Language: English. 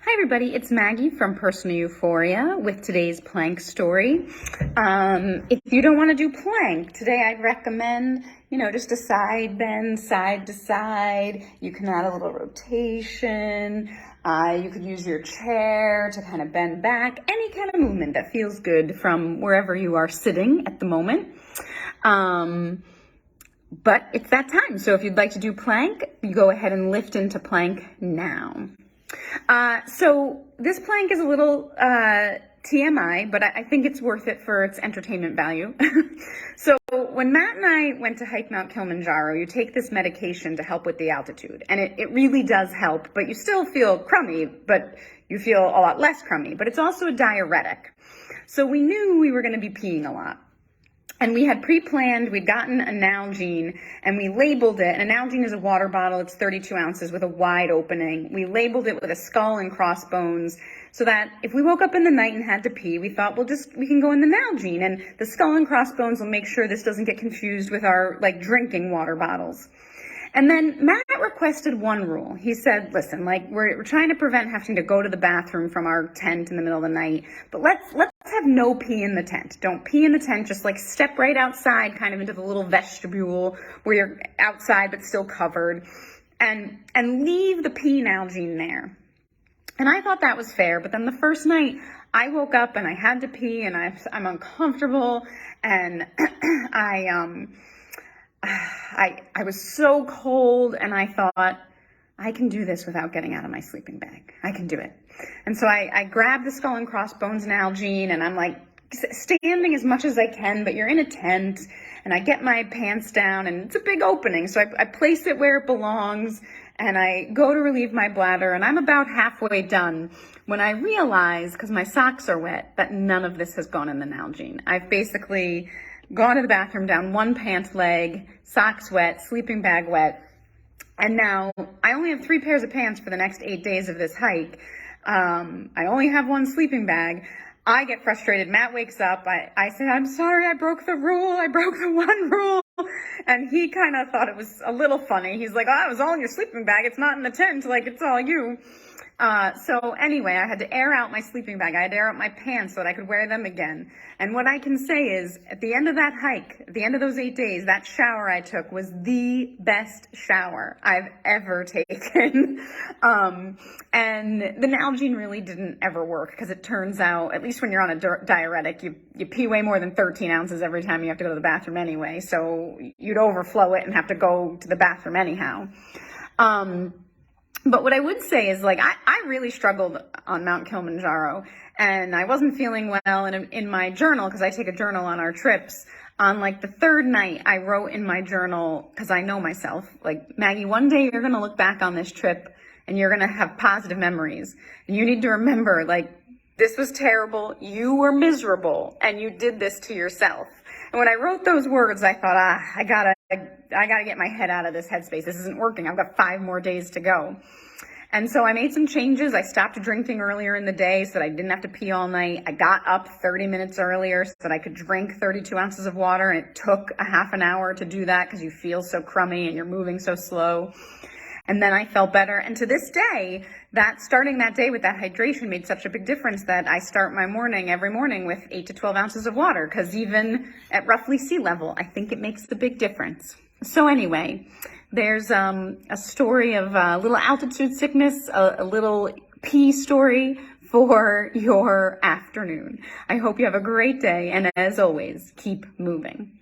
Hi everybody, it's Maggie from Personal Euphoria with today's plank story. If you don't want to do plank, today I'd recommend, just a side bend, side to side. You can add a little rotation. You could use your chair to kind of bend back. Any kind of movement that feels good from wherever you are sitting at the moment. But it's that time. So if you'd like to do plank, you go ahead and lift into plank now. So this plank is a little TMI, but I think it's worth it for its entertainment value. So when Matt and I went to hike Mount Kilimanjaro, you take this medication to help with the altitude, and it really does help, but you still feel crummy, but you feel a lot less crummy, but it's also a diuretic. So we knew we were going to be peeing a lot. And we had pre-planned, we'd gotten a Nalgene and we labeled it. And a Nalgene is a water bottle, it's 32 ounces with a wide opening. We labeled it with a skull and crossbones so that if we woke up in the night and had to pee, we thought, we can go in the Nalgene. And the skull and crossbones will make sure this doesn't get confused with our drinking water bottles. And then Matt requested one rule. He said, listen, we're trying to prevent having to go to the bathroom from our tent in the middle of the night, but let's have no pee in the tent. Don't pee in the tent, just step right outside, kind of into the little vestibule where you're outside but still covered, and leave the pee Nalgene there. And I thought that was fair, but then the first night I woke up and I had to pee and I'm uncomfortable and I was so cold, and I thought, I can do this without getting out of my sleeping bag. I can do it. And so I grabbed the skull and crossbones Nalgene, and I'm standing as much as I can, but you're in a tent, and I get my pants down, and it's a big opening. So I place it where it belongs, and I go to relieve my bladder, and I'm about halfway done when I realize, because my socks are wet, that none of this has gone in the Nalgene. I've basically gone to the bathroom down one pant leg, socks wet, sleeping bag wet, and now I only have 3 pairs of pants for the next 8 days of this hike. I only have one sleeping bag. I get frustrated. Matt wakes up. I said, I'm sorry, I broke the rule. I broke the one rule. And he kind of thought it was a little funny. He's like, oh, it was all in your sleeping bag. It's not in the tent. It's all you. So anyway, I had to air out my sleeping bag. I had to air out my pants so that I could wear them again. And what I can say is, at the end of that hike, at the end of those 8 days, that shower I took was the best shower I've ever taken. And the Nalgene really didn't ever work, because it turns out, at least when you're on a diuretic, you pee way more than 13 ounces every time you have to go to the bathroom anyway. So you'd overflow it and have to go to the bathroom anyhow. But what I would say is, I really struggled on Mount Kilimanjaro, and I wasn't feeling well. And in my journal, because I take a journal on our trips, on the 3rd night, I wrote in my journal, because I know myself, Maggie, one day you're going to look back on this trip and you're going to have positive memories. And you need to remember, this was terrible, you were miserable, and you did this to yourself. And when I wrote those words, I thought, I gotta get my head out of this headspace. This isn't working. I've got 5 more days to go. And so I made some changes. I stopped drinking earlier in the day so that I didn't have to pee all night. I got up 30 minutes earlier so that I could drink 32 ounces of water, and it took a half an hour to do that because you feel so crummy and you're moving so slow. And then I felt better. And to this day, starting that day with that hydration made such a big difference that I start my morning every morning with 8 to 12 ounces of water, because even at roughly sea level, I think it makes the big difference. So anyway, there's a story of a little altitude sickness, a little pee story for your afternoon. I hope you have a great day, and as always, keep moving.